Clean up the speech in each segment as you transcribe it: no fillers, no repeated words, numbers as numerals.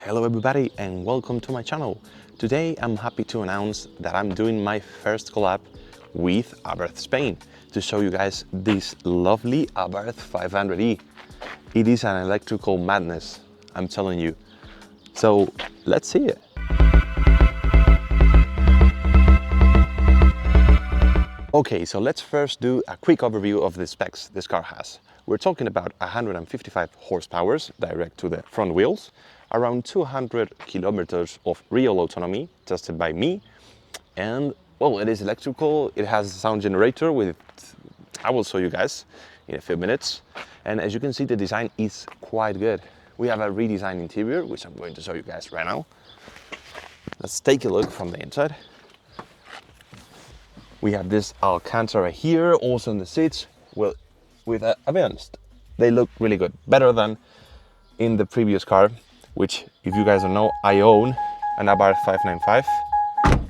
Hello everybody and welcome to my channel. Today I'm happy to announce that I'm doing my first collab with Abarth Spain to show you guys this lovely Abarth 500e. It is an electrical madness, I'm telling you. So let's see it. Okay, so let's first do a quick overview of the specs this car has. We're talking about 155 horsepower direct to the front wheels, around 200 kilometers of real autonomy tested by me, and well, it is electrical. It has a sound generator with, I will show you guys in a few minutes. And as you can see, the design is quite good. We have a redesigned interior, which I'm going to show you guys right now. Let's take a look from the inside. We have this Alcantara here, also in the seats. Well, I'll be honest, they look really good, better than in the previous car, which, if you guys don't know, I own an Abarth 595.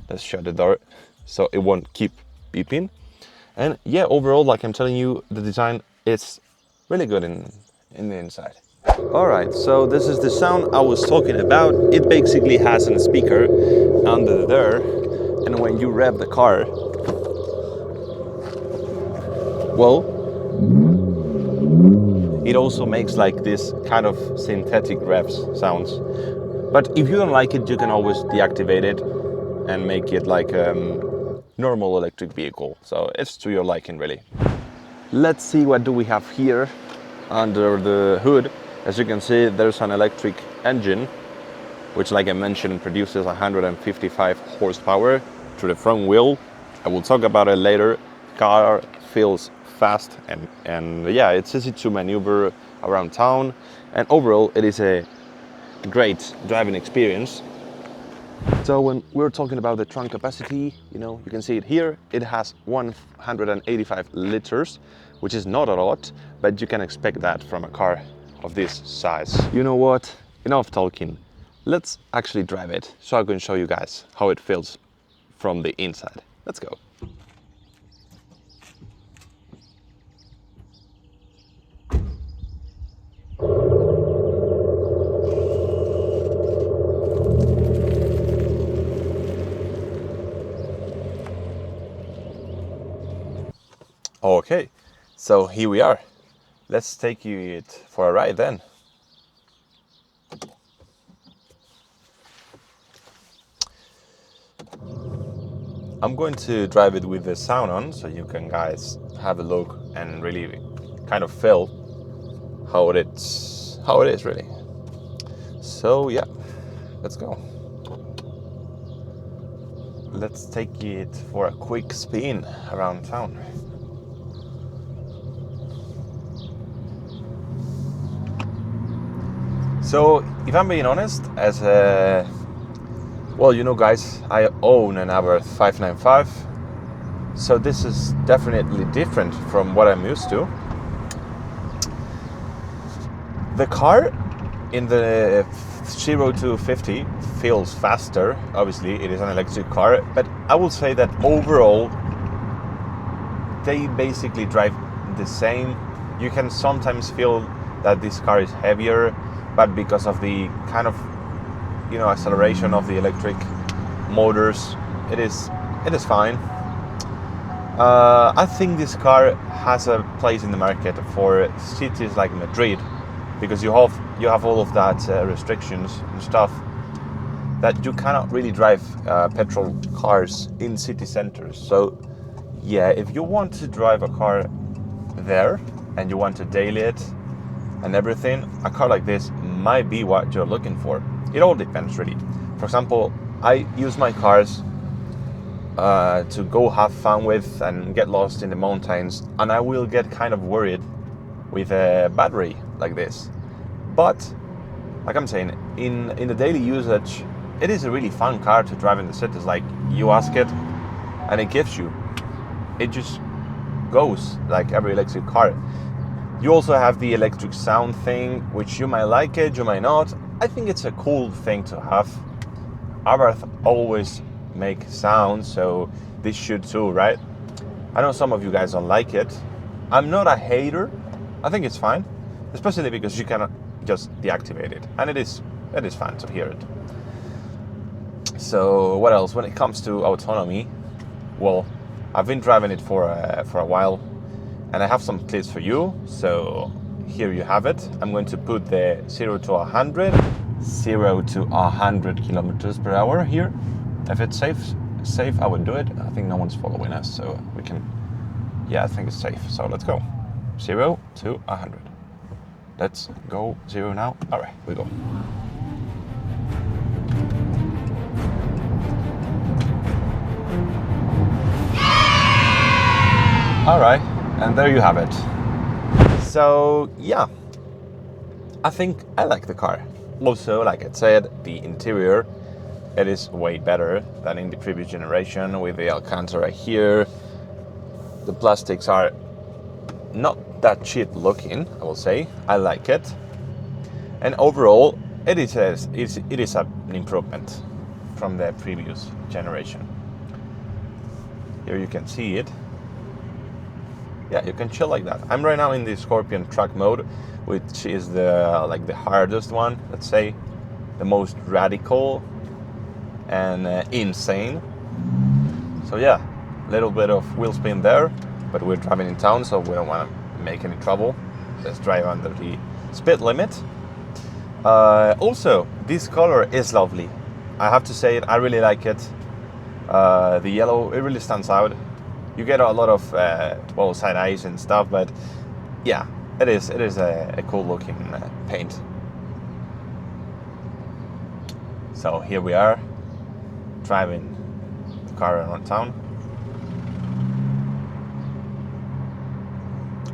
Let's shut the door so it won't keep beeping. And yeah, overall, like I'm telling you, the design is really good in the inside. All right, so this is the sound I was talking about. It basically has a speaker under there, and when you rev the car, well, it also makes like this kind of synthetic revs sounds. But if you don't like it, you can always deactivate it and make it like a normal electric vehicle. So it's to your liking, really. Let's see what do we have here under the hood. As you can see, there's an electric engine, which, like I mentioned, produces 155 horsepower to the front wheel. I will talk about it later. Car feels fast and yeah, it's easy to maneuver around town, and overall it is a great driving experience. So when we're talking about the trunk capacity, you can see it here. It has 185 liters, which is not a lot, but you can expect that from a car of this size. You know what? Enough talking. Let's actually drive it so I can show you guys how it feels from the inside. Let's go. Okay, so here we are. Let's take it for a ride then. I'm going to drive it with the sound on so you can guys have a look and really kind of feel how it is really. So yeah, let's go. Let's take it for a quick spin around town. So if I'm being honest, as a, well, guys, I own an Abarth 595, so this is definitely different from what I'm used to. The car in the 0 to 50 feels faster. Obviously, it is an electric car, but I will say that overall, they basically drive the same. You can sometimes feel that this car is heavier, but because of the kind of, acceleration of the electric motors, it is fine. I think this car has a place in the market for cities like Madrid, because you have all of that restrictions and stuff that you cannot really drive petrol cars in city centers. So yeah, if you want to drive a car there and you want to daily it and everything, a car like this might be what you're looking for. It all depends, really. For example, I use my cars to go have fun with and get lost in the mountains, and I will get kind of worried with a battery like this. But like I'm saying, in the daily usage, it is a really fun car to drive in the cities. Like, you ask it and it gives you, it just goes like every electric car. You also have the electric sound thing, which you might like it, you might not. I think it's a cool thing to have. Abarth always make sound, so this should too, right? I know some of you guys don't like it. I'm not a hater. I think it's fine, especially because you cannot just deactivate it, and it is it is fun to hear it. So what else? When it comes to autonomy, well, I've been driving it for a while, and I have some clips for you. So here you have it. I'm going to put the 0 to 100 kilometers per hour here. If it's safe, I would do it. I think no one's following us, so we can. Yeah, I think it's safe. So let's go. 0 to 100. Let's go 0 now. All right, we go. All right, and there you have it. So yeah, I think I like the car. Also, like I said, the interior, it is way better than in the previous generation with the Alcantara here. The plastics are not that cheap looking, I will say. I like it. And overall, it is an improvement from the previous generation. Here you can see it. Yeah, you can chill like that. I'm right now in the Scorpion truck mode, which is the hardest one, let's say, the most radical and insane. So yeah, a little bit of wheel spin there, but we're driving in town, so we don't want to make any trouble. Let's drive under the speed limit. Also, this color is lovely. I have to say it, I really like it. The yellow, it really stands out. You get a lot of side eyes and stuff, but yeah, it is a cool looking paint. So here we are, driving the car around town.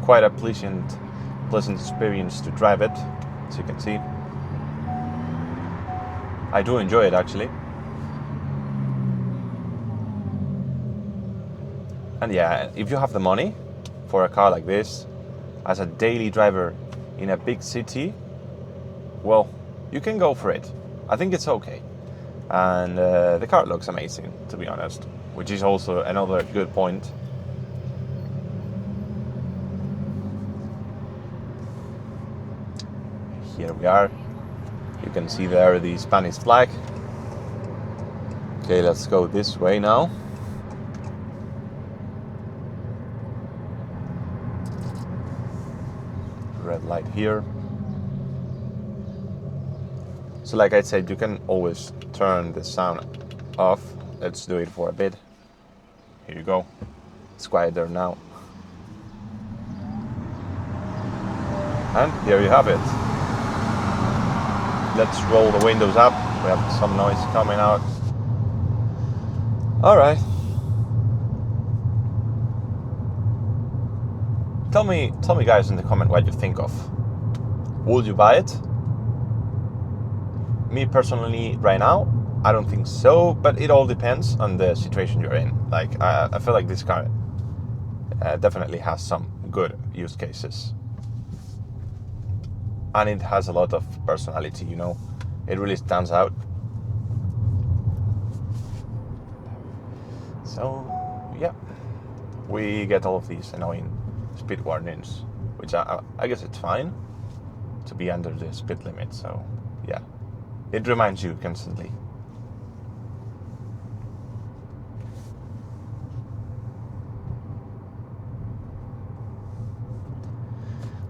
Quite a pleasant experience to drive it, as you can see. I do enjoy it actually. And yeah, if you have the money for a car like this, as a daily driver in a big city, well, you can go for it. I think it's okay. And the car looks amazing, to be honest, which is also another good point. Here we are. You can see there the Spanish flag. Okay, let's go this way now. Red light here. So like I said, you can always turn the sound off. Let's do it for a bit. Here you go. It's quieter now. And here you have it. Let's roll the windows up. We have some noise coming out. All right. Tell me guys in the comment what you think of. Would you buy it? Me personally, right now, I don't think so, but it all depends on the situation you're in. Like, I feel like this car definitely has some good use cases. And it has a lot of personality, you know. It really stands out. So, yeah. We get all of these annoying speed warnings, which I guess it's fine to be under the speed limit, so yeah. It reminds you constantly.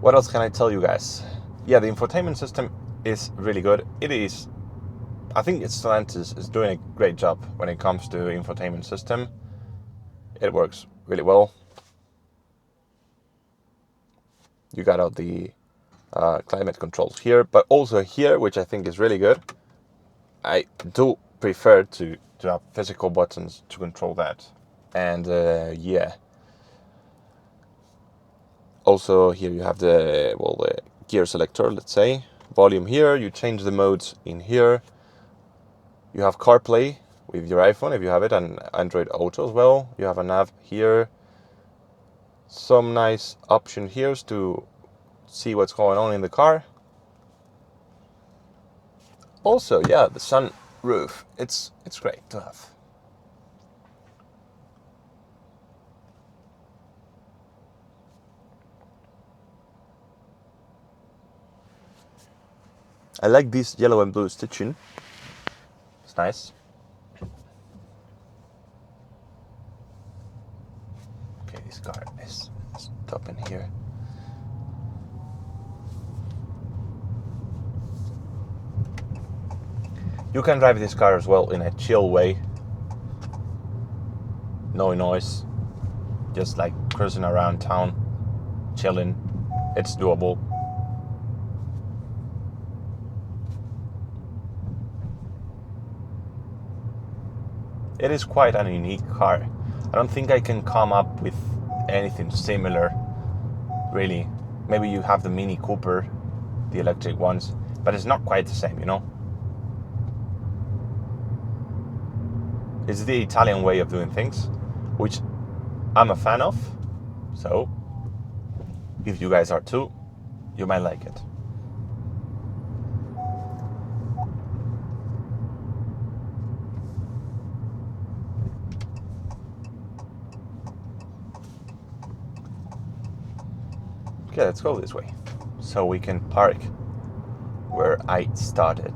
What else can I tell you guys? Yeah, the infotainment system is really good. It is, I think Stellantis is doing a great job when it comes to infotainment system. It works really well. You got all the climate controls here, but also here, which I think is really good. I do prefer to have physical buttons to control that. And yeah. Also here you have the gear selector, let's say. Volume here, you change the modes in here. You have CarPlay with your iPhone if you have it, and Android Auto as well. You have a nav here. Some nice option here to see what's going on in the car. Also, yeah, the sunroof. It's great to have. I like this yellow and blue stitching. It's nice. Okay, this car is stopping here. You can drive this car as well in a chill way. No noise. Just like cruising around town, chilling. It's doable. It is quite an unique car. I don't think I can come up with anything similar, really. Maybe you have the Mini Cooper, the electric ones, but it's not quite the same, you know? It's the Italian way of doing things, which I'm a fan of. So, if you guys are too, you might like it. Okay, let's go this way, so we can park where I started.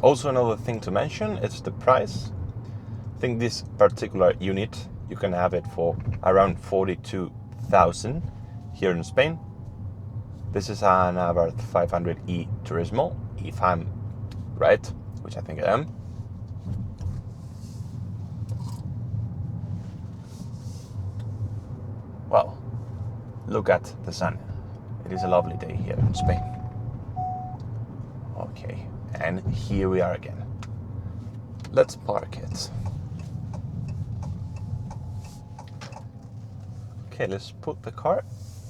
Also, another thing to mention is the price. I think this particular unit, you can have it for around 42,000 here in Spain. This is an Abarth 500e Turismo, if I'm right, which I think I am. Well, look at the sun. It is a lovely day here in Spain. Okay, and here we are again. Let's park it. Okay, let's put the car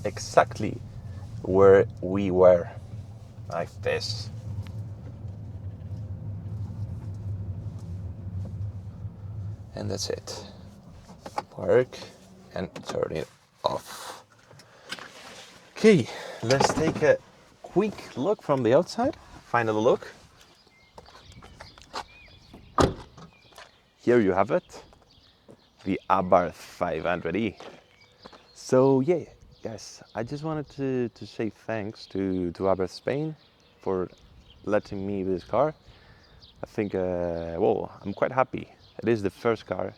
exactly where we were, like this. And that's it. Park and turn it off. Okay, let's take a quick look from the outside. Final look. Here you have it, the Abarth 500e. So yeah, guys, I just wanted to say thanks to Abarth Spain for letting me this car. I think, well, I'm quite happy. It is the first car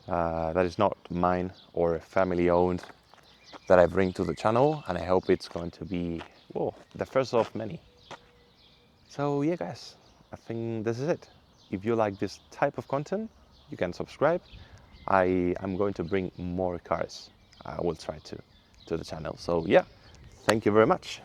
that is not mine or family owned that I bring to the channel, and I hope it's going to be, well, the first of many. So yeah, guys, I think this is it. If you like this type of content, you can subscribe. I am going to bring more cars. I will try to the channel. So yeah, thank you very much.